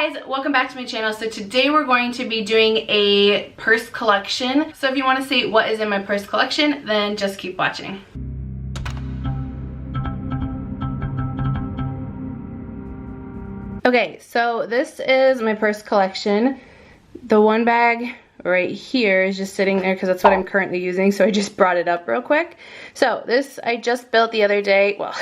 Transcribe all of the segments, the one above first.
guys, welcome back to my channel. So today we're going to be doing a purse collection. So if you want to see what is in my purse collection, then just keep watching. Okay, so this is my purse collection. The one bag right here is just sitting there because that's what I'm currently using, so I just brought it up real quick. So this I just built the other day. Well,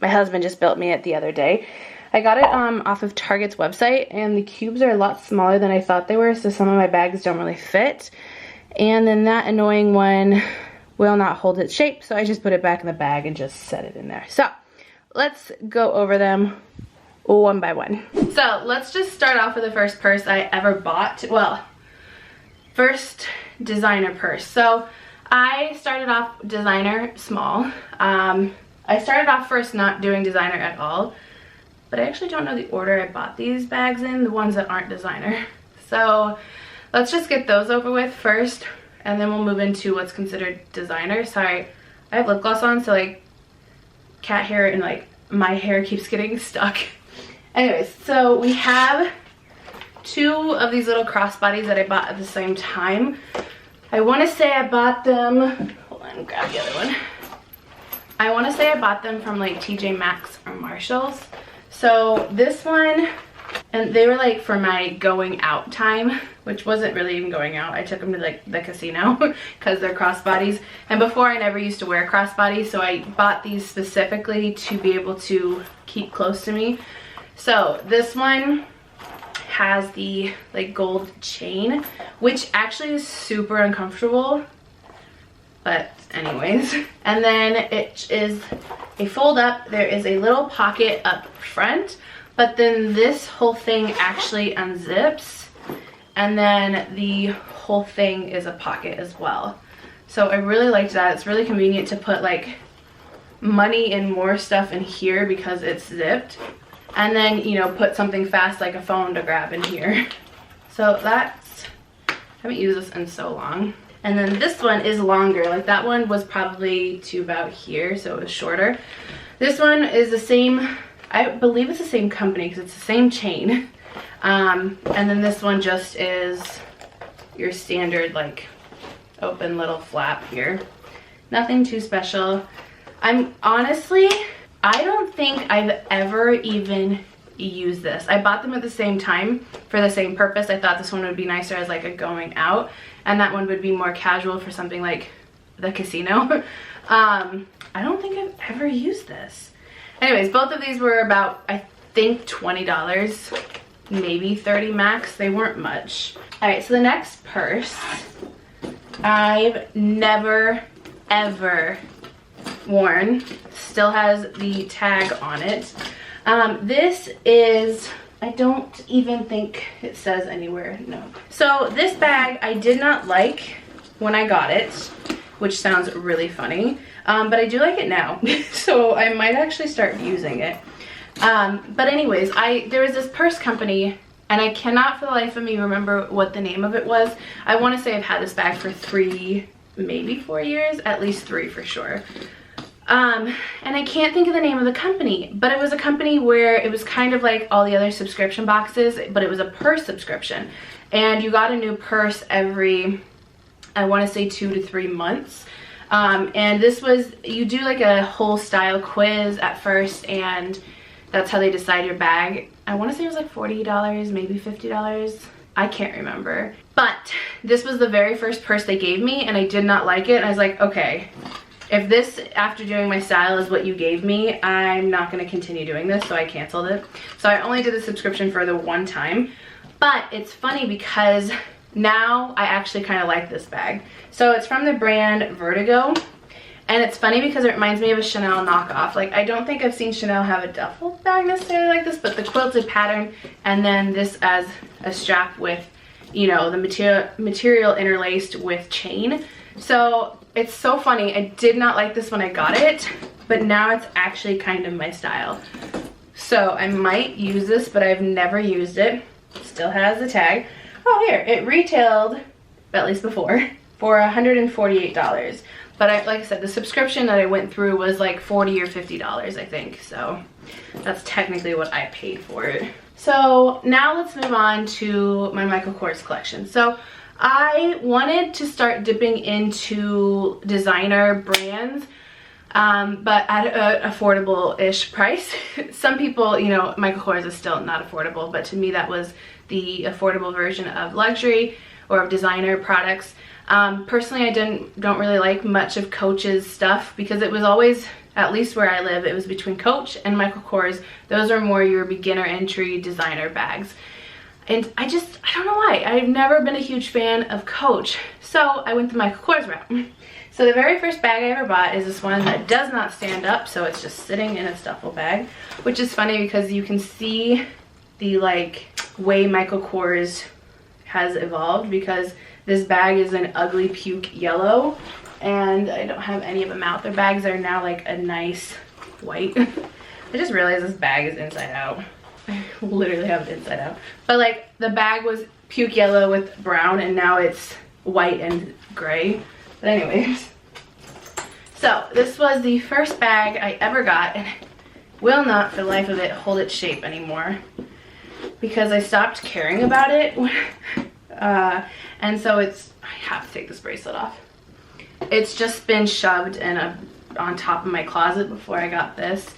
my husband just built me it the other day. I got it off of Target's website, and the cubes are a lot smaller than I thought they were, so some of my bags don't really fit. And then that annoying one will not hold its shape, so I just put it back in the bag and just set it in there. So let's go over them one by one. So let's just start off with the first purse I ever bought. Well, first designer purse. So I started off designer small. I started off first not doing designer at all. But I actually don't know the order I bought these bags in, the ones that aren't designer. So let's just get those over with first, and then we'll move into what's considered designer. Sorry, I have lip gloss on, so like cat hair and like my hair keeps getting stuck. Anyways, so we have two of these little crossbodies that I bought at the same time. I want to say I bought them, hold on, grab the other one. I want to say I bought them from like TJ Maxx or Marshalls. So this one, and they were like for my going out time, which wasn't really even going out. I took them to like the casino because they're crossbodies. And before I never used to wear crossbodies, so I bought these specifically to be able to keep close to me. So this one has the like gold chain, which actually is super uncomfortable. But anyways, and then it is a fold up. There is a little pocket up front, but then this whole thing actually unzips, and then the whole thing is a pocket as well. So I really liked that. It's really convenient to put like money and more stuff in here because it's zipped, and then, you know, put something fast like a phone to grab in here. So that's, I haven't used this in so long. And then this one is longer. Like that one was probably to about here, so it was shorter. This one is the same, I believe it's the same company because it's the same chain. And then this one just is your standard like open little flap here. Nothing too special. I'm honestly, I don't think I've ever even used this. I bought them at the same time for the same purpose. I thought this one would be nicer as like a going out, and that one would be more casual for something like the casino. I don't think I've ever used this. Anyways, both of these were about, I think, $20, maybe 30 max. They weren't much. All right, so the next purse I've never ever worn. Still has the tag on it. This is, I don't even think it says anywhere, no. So this bag I did not like when I got it, which sounds really funny, but I do like it now. So I might actually start using it. But anyways, there was this purse company, and I cannot for the life of me remember what the name of it was. I want to say I've had this bag for 3, maybe 4 years, at least 3 for sure. And I can't think of the name of the company, but it was a company where it was kind of like all the other subscription boxes, but it was a purse subscription, and you got a new purse every, I want to say 2 to 3 months. And this was, you do like a whole style quiz at first, and that's how they decide your bag. I want to say it was like $40, maybe $50. I can't remember, but this was the very first purse they gave me, and I did not like it. And I was like, okay, if this, after doing my style, is what you gave me, I'm not going to continue doing this, so I canceled it. So I only did the subscription for the one time. But it's funny because now I actually kind of like this bag. So it's from the brand Vertigo, and it's funny because it reminds me of a Chanel knockoff. Like, I don't think I've seen Chanel have a duffel bag necessarily like this, but the quilted pattern, and then this as a strap with, you know, the material interlaced with chain. So it's so funny. I did not like this when I got it, but now it's actually kind of my style. So I might use this, but I've never used it. Still has the tag. Oh, here, it retailed, at least before, for $148. But like I said, the subscription that I went through was like $40 or $50, I think. So that's technically what I paid for it. So now let's move on to my Michael Kors collection. So I wanted to start dipping into designer brands, but at an affordable-ish price. Some people, you know, Michael Kors is still not affordable, but to me that was the affordable version of luxury or of designer products. Personally, I don't really like much of Coach's stuff because it was always, at least where I live, it was between Coach and Michael Kors. Those are more your beginner entry designer bags. And I don't know why. I've never been a huge fan of Coach. So I went the Michael Kors route. So the very first bag I ever bought is this one that does not stand up. So it's just sitting in a duffel bag, which is funny because you can see the like way Michael Kors has evolved, because this bag is an ugly puke yellow and I don't have any of them out. Their bags are now like a nice white. I just realized this bag is inside out. I literally have it inside out. But like the bag was puke yellow with brown and now it's white and gray. But anyways, so this was the first bag I ever got and will not for the life of it hold its shape anymore because I stopped caring about it. And so I have to take this bracelet off. It's just been shoved in on top of my closet before I got this.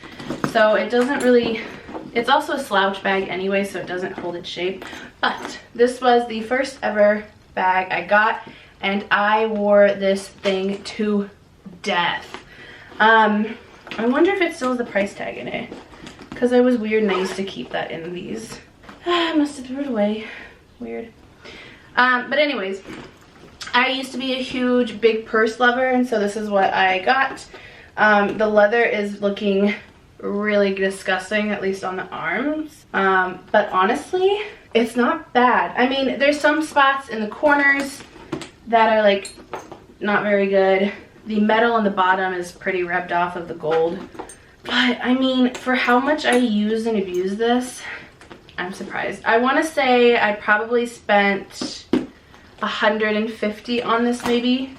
So it doesn't really, it's also a slouch bag anyway, so it doesn't hold its shape. But this was the first ever bag I got and I wore this thing to death. I wonder if it still has the price tag in it, because it was weird and I used to keep that in these. I must have threw it away. Weird. But anyways, I used to be a huge big purse lover, and so this is what I got. The leather is looking really disgusting, at least on the arms. But honestly, it's not bad. I mean, there's some spots in the corners that are like not very good. The metal on the bottom is pretty rubbed off of the gold. But I mean, for how much I use and abuse this, I'm surprised. I want to say I probably spent $150 on this maybe,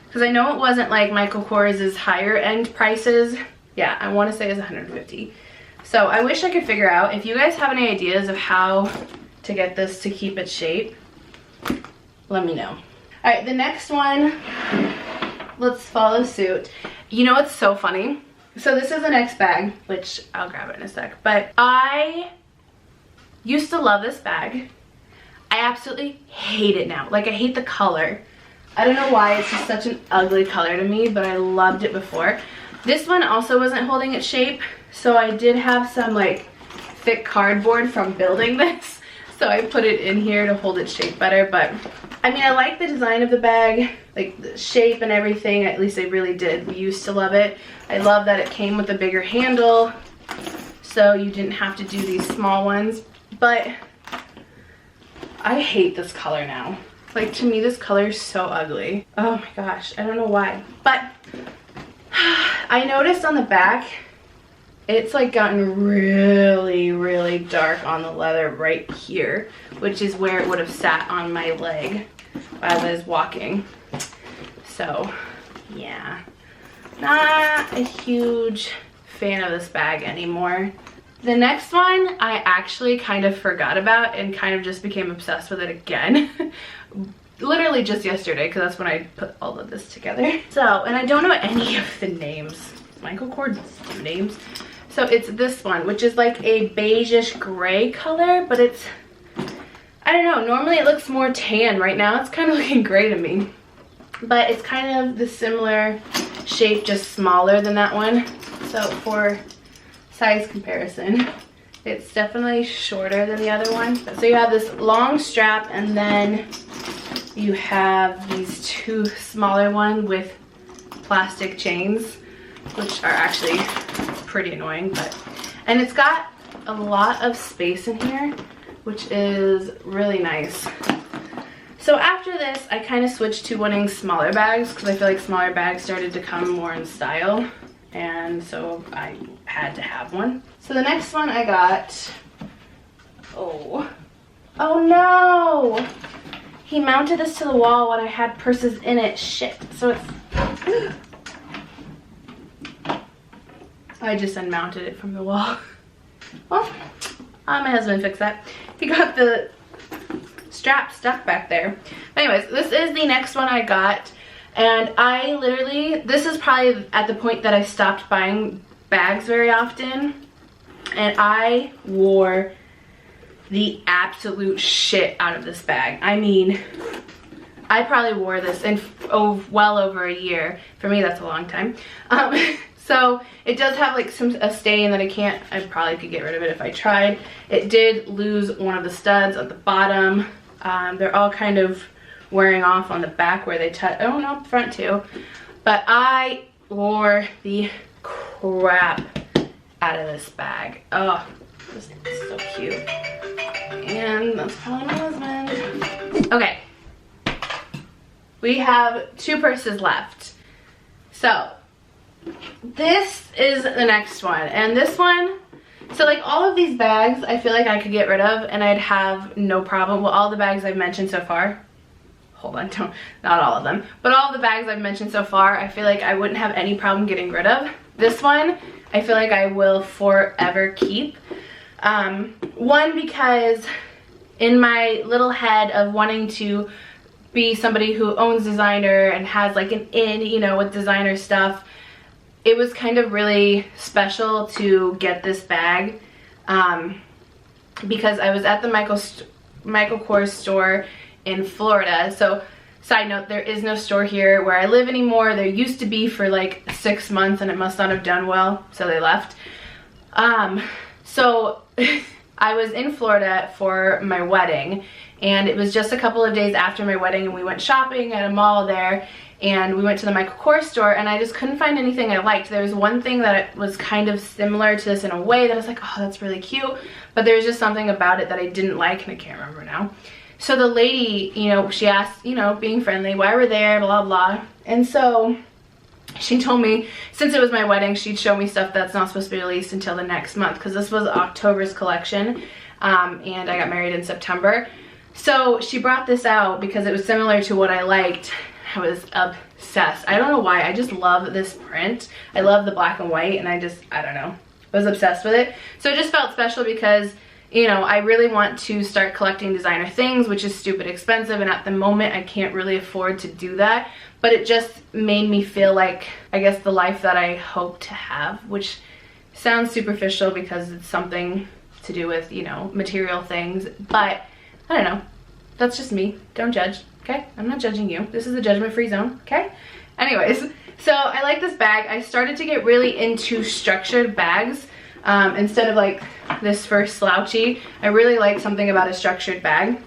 because I know it wasn't like Michael Kors' higher end prices. Yeah, I want to say it was $150. So I wish I could figure out, if you guys have any ideas of how to get this to keep its shape, let me know. All right, the next one, let's follow suit. You know what's so funny? So this is the next bag, which I'll grab it in a sec, but I used to love this bag. I absolutely hate it now. Like, I hate the color. I don't know why, it's just such an ugly color to me, but I loved it before. This one also wasn't holding its shape, so I did have some like thick cardboard from building this, so I put it in here to hold its shape better. But I mean, I like the design of the bag, like the shape and everything. At least I really did. We used to love it. I love that it came with a bigger handle, so you didn't have to do these small ones. But I hate this color now. Like, to me, this color is so ugly. Oh my gosh, I don't know why. But I noticed on the back, it's like gotten really, really dark on the leather right here, which is where it would have sat on my leg while I was walking. So, yeah. Not a huge fan of this bag anymore. The next one I actually kind of forgot about and kind of just became obsessed with it again. Literally just yesterday, because that's when I put all of this together. So, and I don't know any of the names. Michael Kors names. So it's this one, which is like a beigeish gray color, but it's, I don't know, normally it looks more tan. Right now it's kind of looking gray to me. But it's kind of the similar shape, just smaller than that one. So for size comparison, it's definitely shorter than the other one. So you have this long strap, and then you have these two smaller ones with plastic chains, which are actually pretty annoying. And it's got a lot of space in here, which is really nice. So after this, I kind of switched to wanting smaller bags, because I feel like smaller bags started to come more in style, and so I had to have one. So the next one I got, oh no! He mounted this to the wall when I had purses in it. Shit. So it's, I just unmounted it from the wall. Well, My husband fixed that. He got the strap stuck back there. Anyways, this is the next one I got. And I literally, this is probably at the point that I stopped buying bags very often. And I wore the absolute shit out of this bag. I mean, I probably wore this in well over a year. For me, that's a long time. So it does have like a stain that I probably could get rid of it if I tried. It did lose one of the studs at the bottom. They're all kind of wearing off on the back where they touch. Oh no, front too. But I wore the crap out of this bag. Oh, this is so cute. And that's probably my husband. Okay. We have 2 purses left. So this is the next one. And this one, so like all of these bags I feel like I could get rid of and I'd have no problem. Well, all the bags I've mentioned so far, hold on, not all of them, but all of the bags I've mentioned so far, I feel like I wouldn't have any problem getting rid of. This one, I feel like I will forever keep. One, because in my little head of wanting to be somebody who owns designer and has like an you know, with designer stuff, it was kind of really special to get this bag because I was at the Michael Kors store in Florida. So side note, there is no store here where I live anymore. There used to be for like 6 months and it must not have done well, so they left. So I was in Florida for my wedding, and it was just a couple of days after my wedding, and we went shopping at a mall there, and we went to the Michael Kors store, and I just couldn't find anything I liked. There was one thing that was kind of similar to this in a way that I was like, oh, that's really cute, but there was just something about it that I didn't like, and I can't remember now. So the lady, you know, she asked, you know, being friendly, why we're there, blah, blah. And so she told me, since it was my wedding, she'd show me stuff that's not supposed to be released until the next month, because this was October's collection, and I got married in September. So she brought this out because it was similar to what I liked. I was obsessed. I don't know why, I just love this print. I love the black and white, and I don't know, I was obsessed with it. So it just felt special because, you know, I really want to start collecting designer things, which is stupid expensive, and at the moment I can't really afford to do that. But it just made me feel like, I guess, the life that I hope to have, which sounds superficial because it's something to do with, you know, material things. But I don't know. That's just me. Don't judge, okay? I'm not judging you. This is a judgment-free zone, okay? Anyways, so I like this bag. I started to get really into structured bags. Instead of like this first slouchy, I really like something about a structured bag.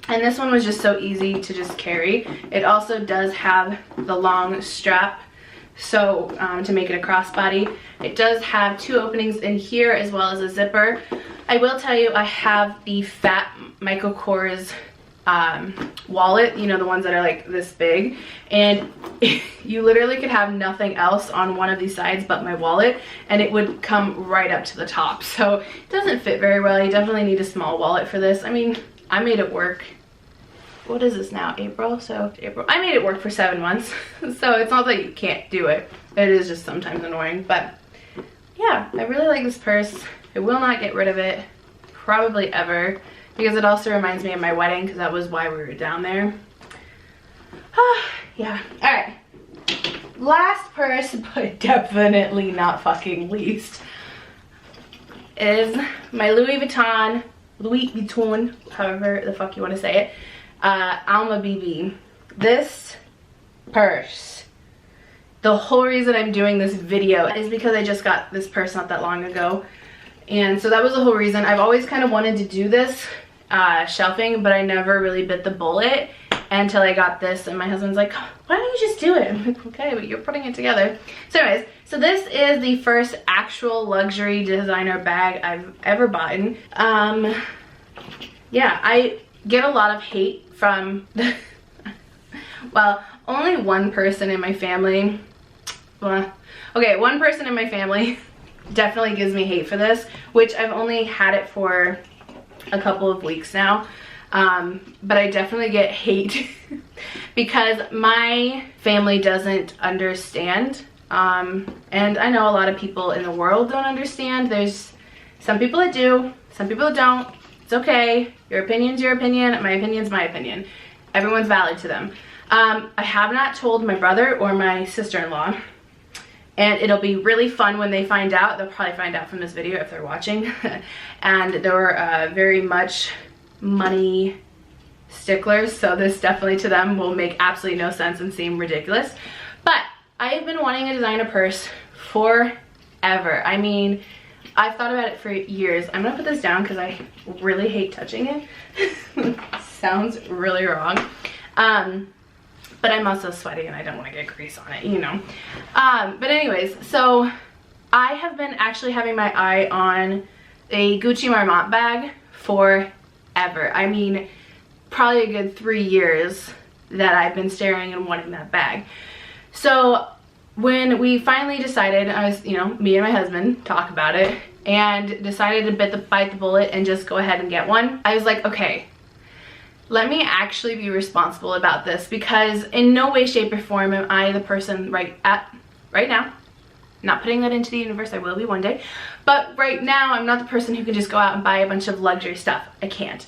And this one was just so easy to just carry. It also does have the long strap, so to make it a crossbody. It does have 2 openings in here as well as a zipper. I will tell you, I have the fat Michael Kors wallet, you know, the ones that are like this big, and you literally could have nothing else on one of these sides but my wallet, and it would come right up to the top. So it doesn't fit very well. You definitely need a small wallet for this. I mean, I made it work. What is this now, April? So April, I made it work for 7 months. So it's not that you can't do it. It is just sometimes annoying, but yeah, I really like this purse. I will not get rid of it, probably ever, because it also reminds me of my wedding, because that was why we were down there. Yeah, all right. Last purse, but definitely not fucking least, is my Louis Vuitton, however the fuck you want to say it, Alma BB. This purse, the whole reason I'm doing this video is because I just got this purse not that long ago, and so that was the whole reason. I've always kind of wanted to do this shelving, but I never really bit the bullet until I got this, and my husband's like, why don't you just do it? I'm like, okay, but you're putting it together. So anyways, so this is the first actual luxury designer bag I've ever bought. Yeah, I get a lot of hate from well, only one person in my family, well, okay, one person in my family definitely gives me hate for this, which I've only had it for a couple of weeks now, but I definitely get hate because my family doesn't understand, and I know a lot of people in the world don't understand. There's some people that do, Some people don't. It's okay. Your opinion's your opinion. My opinion's my opinion. Everyone's valid to them. I have not told my brother or my sister-in-law, and it'll be really fun when they find out. They'll probably find out from this video if they're watching. And they're very much money sticklers, so this definitely to them will make absolutely no sense and seem ridiculous. But I have been wanting to design a purse forever. I mean, I've thought about it for years. I'm gonna put this down because I really hate touching it. Sounds really wrong. But I'm also sweaty and I don't want to get grease on it, you know. But anyways, so I have been actually having my eye on a Gucci Marmont bag forever. I mean, probably a good 3 years that I've been staring and wanting that bag. So when we finally decided, me and my husband talk about it and decided to bite the bullet and just go ahead and get one, I was like, okay, let me actually be responsible about this, because in no way, shape, or form am I the person right now. Not putting that into the universe, I will be one day. But right now, I'm not the person who can just go out and buy a bunch of luxury stuff. I can't.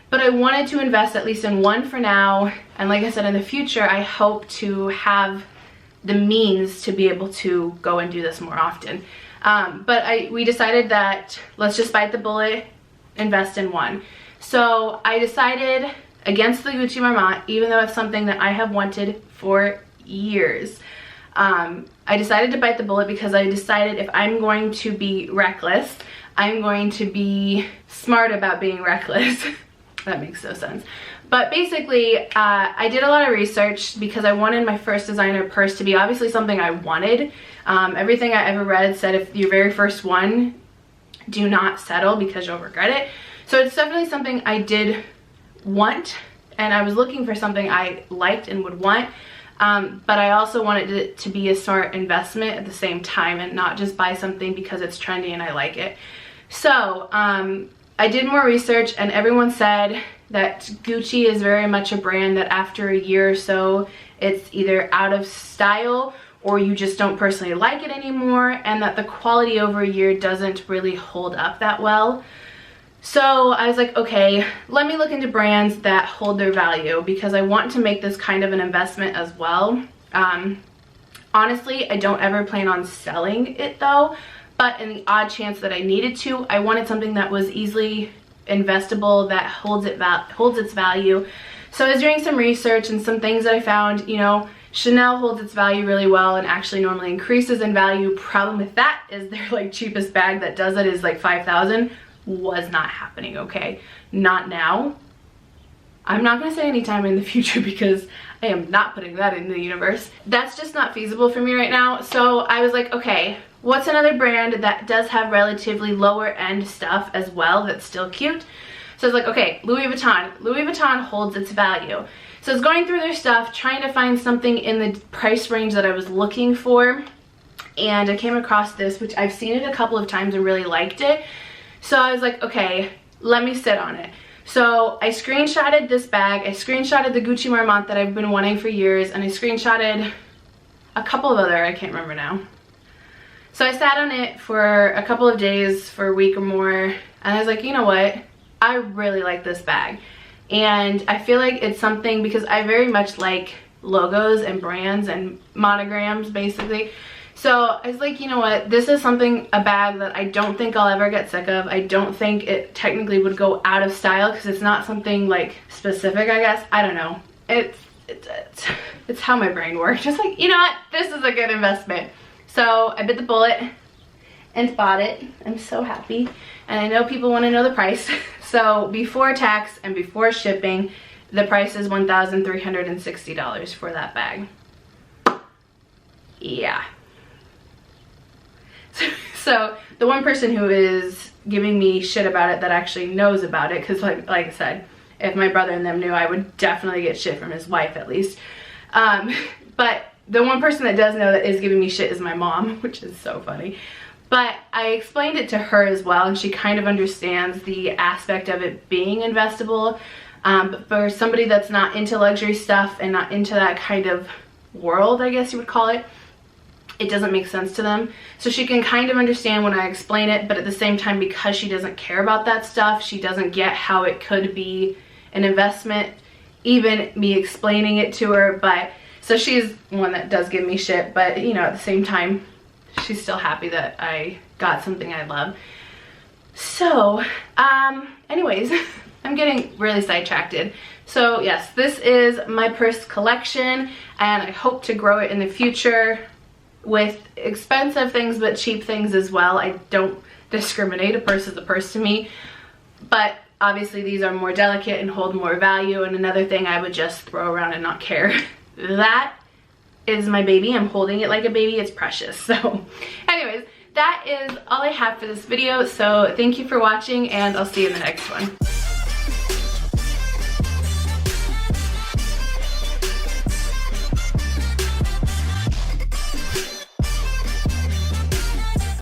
But I wanted to invest at least in one for now. And like I said, in the future, I hope to have the means to be able to go and do this more often. But we decided that let's just bite the bullet, invest in one. So I decided against the Gucci Marmont, even though it's something that I have wanted for years. I decided to bite the bullet because I decided if I'm going to be reckless, I'm going to be smart about being reckless. That makes no sense. But basically, I did a lot of research because I wanted my first designer purse to be obviously something I wanted. Everything I ever read said if your very first one, do not settle because you'll regret it. So it's definitely something I did want, and I was looking for something I liked and would want. But I also wanted it to be a smart investment at the same time and not just buy something because it's trendy and I like it. So I did more research, and everyone said that Gucci is very much a brand that after a year or so, it's either out of style or you just don't personally like it anymore, and that the quality over a year doesn't really hold up that well. So I was like, okay, let me look into brands that hold their value, because I want to make this kind of an investment as well. Honestly, I don't ever plan on selling it though, but in the odd chance that I needed to, I wanted something that was easily investable, that holds its value. So I was doing some research, and some things that I found, you know, Chanel holds its value really well and actually normally increases in value. Problem with that is their like cheapest bag that does it is like $5,000. Was not happening, okay? Not now. I'm not gonna say anytime in the future because I am not putting that in the universe. That's just not feasible for me right now. So I was like, okay, what's another brand that does have relatively lower end stuff as well that's still cute? So I was like, okay, Louis Vuitton. Louis Vuitton holds its value. So I was going through their stuff, trying to find something in the price range that I was looking for, and I came across this, which I've seen it a couple of times and really liked it. So I was like, okay, let me sit on it. So I screenshotted this bag, I screenshotted the Gucci Marmont that I've been wanting for years, and I screenshotted a couple of other, I can't remember now. So I sat on it for a couple of days, for a week or more, and I was like, you know what? I really like this bag. And I feel like it's something, because I very much like logos and brands and monograms, basically. So I was like, you know what, this is a bag that I don't think I'll ever get sick of. I don't think it technically would go out of style because it's not something like specific, I guess. I don't know. It's how my brain works. Just like, you know what, this is a good investment. So I bit the bullet and bought it. I'm so happy. And I know people want to know the price. So before tax and before shipping, the price is $1,360 for that bag. Yeah. So the one person who is giving me shit about it that actually knows about it, because like I said, if my brother and them knew, I would definitely get shit from his wife at least. But the one person that does know that is giving me shit is my mom, which is so funny. But I explained it to her as well, and she kind of understands the aspect of it being investable. But for somebody that's not into luxury stuff and not into that kind of world, I guess you would call it, it doesn't make sense to them. So she can kind of understand when I explain it, but at the same time, because she doesn't care about that stuff, she doesn't get how it could be an investment, even me explaining it to her. But so she's one that does give me shit, but you know, at the same time, she's still happy that I got something I love. So, anyways, I'm getting really sidetracked. So yes, this is my purse collection, and I hope to grow it in the future with expensive things but cheap things as well. I don't discriminate. A purse is a purse to me, but obviously these are more delicate and hold more value, and another thing I would just throw around and not care. That is my baby. I'm holding it like a baby. It's precious. So anyways, that is all I have for this video. So thank you for watching, and I'll see you in the next one.